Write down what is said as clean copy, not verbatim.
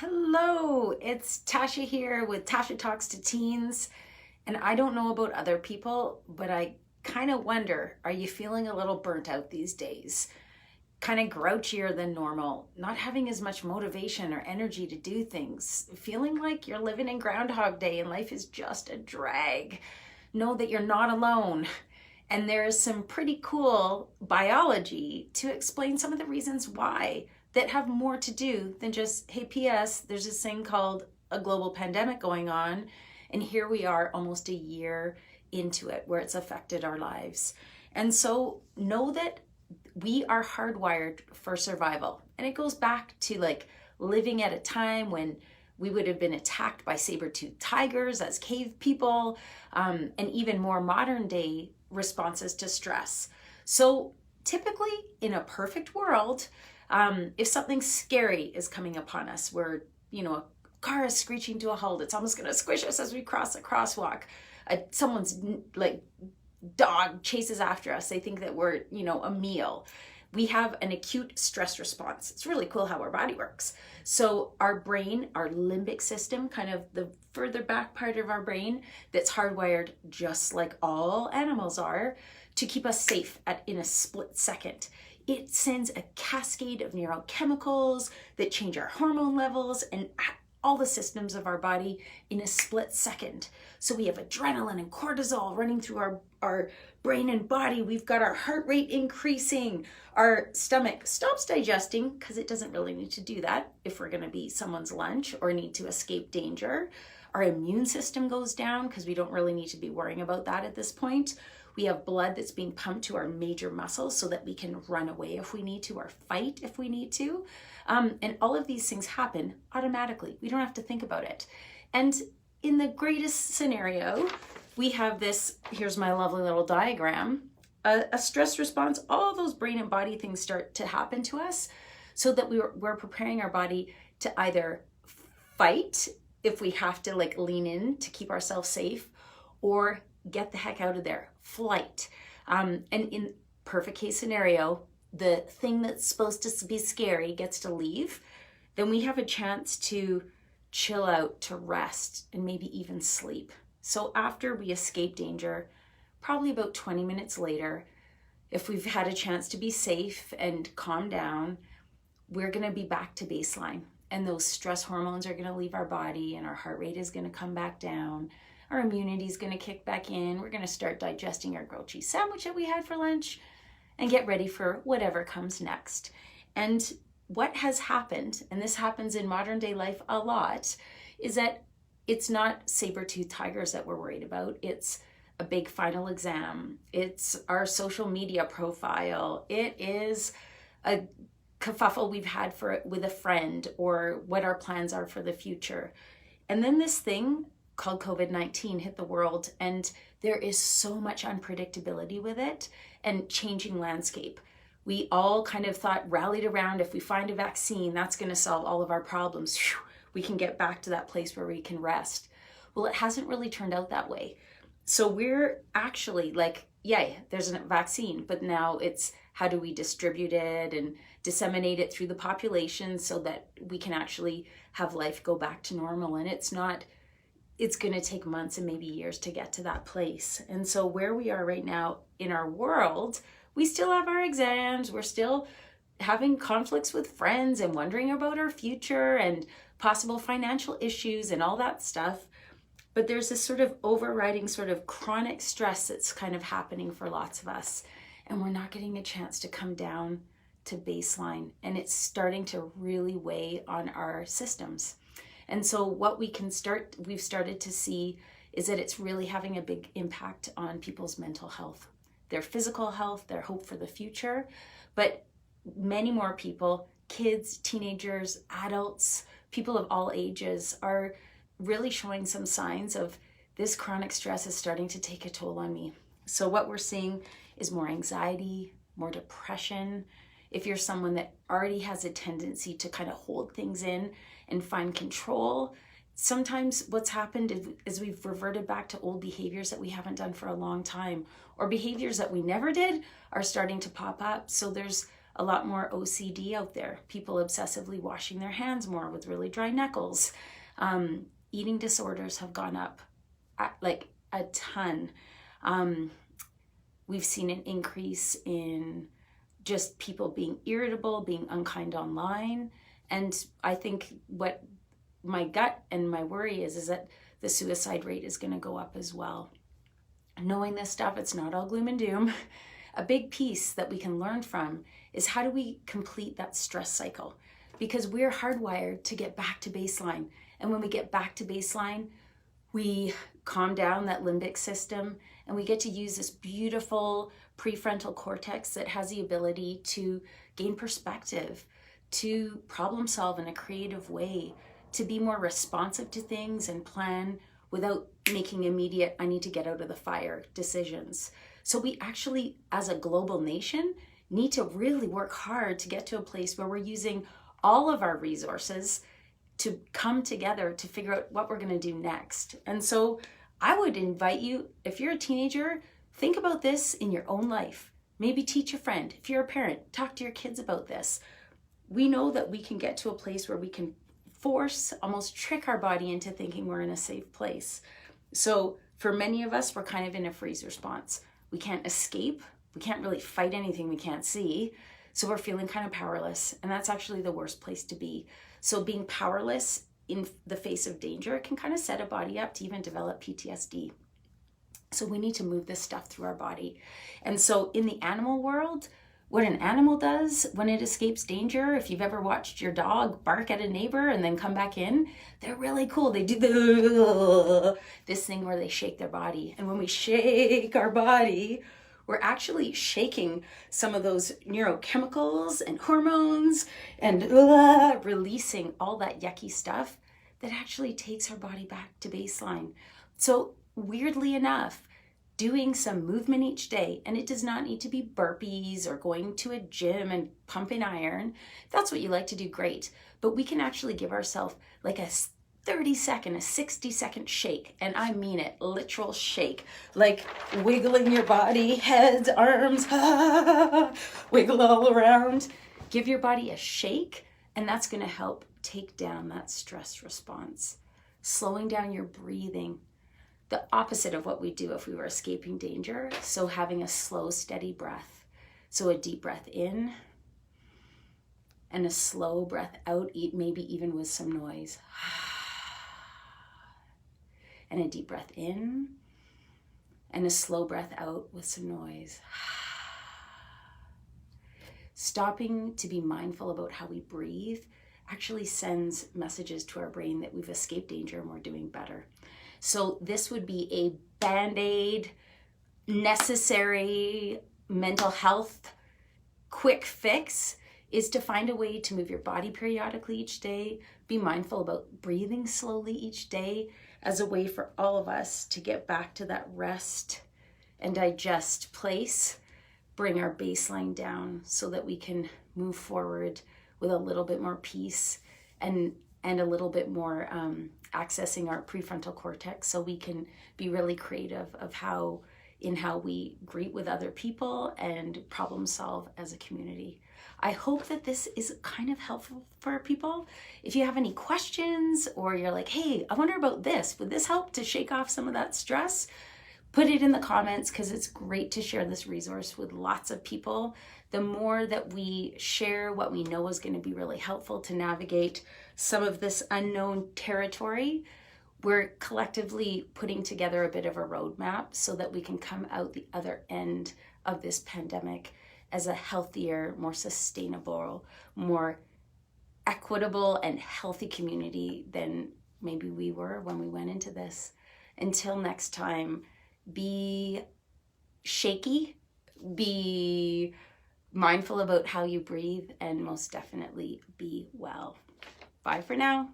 Hello, it's Tasha here with Tasha Talks to Teens. And I don't know about other people, but I kind of wonder, are you feeling a little burnt out these days? Kind of grouchier than normal, not having as much motivation or energy to do things, feeling like you're living in Groundhog Day and life is just a drag. Know that you're not alone. And there's some pretty cool biology to explain some of the reasons why that have more to do than just, hey, P.S., there's this thing called a global pandemic going on. And here we are almost a year into it where it's affected our lives. And so know that we are hardwired for survival. And it goes back to like living at a time when we would have been attacked by saber-toothed tigers as cave people, and even more modern day responses to stress. So typically in a perfect world, if something scary is coming upon us, where, a car is screeching to a halt, it's almost going to squish us as we cross a crosswalk, someone's like dog chases after us, they think that we're, a meal. We have an acute stress response. It's really cool how our body works. So our brain, our limbic system, kind of the further back part of our brain that's hardwired just like all animals are to keep us safe in a split second. It sends a cascade of neurochemicals that change our hormone levels and all the systems of our body in a split second. So we have adrenaline and cortisol running through our brain and body. We've got our heart rate increasing. Our stomach stops digesting because it doesn't really need to do that if we're going to be someone's lunch or need to escape danger. Our immune system goes down because we don't really need to be worrying about that at this point. We have blood that's being pumped to our major muscles so that we can run away if we need to or fight if we need to. And all of these things happen automatically. We don't have to think about it. And in the greatest scenario, we have this, here's my lovely little diagram, a stress response. All those brain and body things start to happen to us so that we're preparing our body to either fight if we have to like lean in to keep ourselves safe, or get the heck out of there, flight. And in perfect case scenario, the thing that's supposed to be scary gets to leave, then we have a chance to chill out, to rest, and maybe even sleep. So after we escape danger, probably about 20 minutes later, if we've had a chance to be safe and calm down, we're going to be back to baseline. And those stress hormones are going to leave our body and our heart rate is going to come back down. Our immunity is going to kick back in. We're going to start digesting our grilled cheese sandwich that we had for lunch and get ready for whatever comes next. And what has happened, and this happens in modern day life a lot, is that it's not saber-toothed tigers that we're worried about. It's a big final exam. It's our social media profile. It is a kerfuffle we've had with a friend, or what our plans are for the future. And then this thing called COVID-19 hit the world, and there is so much unpredictability with it and changing landscape. We all kind of rallied around, if we find a vaccine, that's going to solve all of our problems. Whew, we can get back to that place where we can rest. Well, it hasn't really turned out that way. So we're actually like, yay, there's a vaccine, but now it's how do we distribute it and disseminate it through the population so that we can actually have life go back to normal. And it's going to take months and maybe years to get to that place. And so where we are right now in our world, we still have our exams, we're still having conflicts with friends and wondering about our future and possible financial issues and all that stuff. But there's this sort of overriding sort of chronic stress that's kind of happening for lots of us. And we're not getting a chance to come down to baseline. And it's starting to really weigh on our systems. And so what we've started to see is that it's really having a big impact on people's mental health, their physical health, their hope for the future. But many more people, kids, teenagers, adults, people of all ages, are really showing some signs of this chronic stress is starting to take a toll on me. So what we're seeing is more anxiety, more depression. If you're someone that already has a tendency to kind of hold things in and find control, sometimes what's happened is we've reverted back to old behaviors that we haven't done for a long time, or behaviors that we never did are starting to pop up. So there's a lot more OCD out there. People obsessively washing their hands more with really dry knuckles. Eating disorders have gone up like a ton. We've seen an increase in just people being irritable, being unkind online. And I think what my gut and my worry is that the suicide rate is going to go up as well. Knowing this stuff, it's not all gloom and doom. A big piece that we can learn from is how do we complete that stress cycle? Because we're hardwired to get back to baseline. And when we get back to baseline, we calm down that limbic system and we get to use this beautiful prefrontal cortex that has the ability to gain perspective, to problem solve in a creative way, to be more responsive to things and plan without making immediate, I need to get out of the fire decisions. So we actually, as a global nation, need to really work hard to get to a place where we're using all of our resources to come together to figure out what we're going to do next. And so I would invite you, if you're a teenager, think about this in your own life. Maybe teach a friend. If you're a parent, talk to your kids about this. We know that we can get to a place where we can force, almost trick our body into thinking we're in a safe place. So for many of us, we're kind of in a freeze response. We can't escape. We can't really fight anything we can't see. So we're feeling kind of powerless. And that's actually the worst place to be. So being powerless in the face of danger can kind of set a body up to even develop PTSD. So we need to move this stuff through our body. And so in the animal world, what an animal does when it escapes danger, if you've ever watched your dog bark at a neighbor and then come back in, they're really cool. They do this thing where they shake their body. And when we shake our body, we're actually shaking some of those neurochemicals and hormones and releasing all that yucky stuff that actually takes our body back to baseline. So weirdly enough, doing some movement each day, and it does not need to be burpees or going to a gym and pumping iron. If that's what you like to do, great. But we can actually give ourselves like a 30-second, a 60-second shake. And I mean it, literal shake. Like wiggling your body, heads, arms, wiggle all around. Give your body a shake, and that's gonna help take down that stress response. Slowing down your breathing. The opposite of what we do if we were escaping danger. So having a slow, steady breath. So a deep breath in and a slow breath out, maybe even with some noise. And a deep breath in and a slow breath out with some noise. Stopping to be mindful about how we breathe actually sends messages to our brain that we've escaped danger and we're doing better. So this would be a Band-Aid, necessary mental health quick fix, is to find a way to move your body periodically each day, be mindful about breathing slowly each day as a way for all of us to get back to that rest and digest place, bring our baseline down so that we can move forward with a little bit more peace and a little bit more accessing our prefrontal cortex, so we can be really creative of how we greet with other people and problem solve as a community. I hope that this is kind of helpful for people. If you have any questions or you're like, hey, I wonder about this, would this help to shake off some of that stress? Put it in the comments, because it's great to share this resource with lots of people. The more that we share what we know is going to be really helpful to navigate some of this unknown territory, we're collectively putting together a bit of a roadmap so that we can come out the other end of this pandemic as a healthier, more sustainable, more equitable and healthy community than maybe we were when we went into this. Until next time, be shaky, be mindful about how you breathe, and most definitely be well. Bye for now.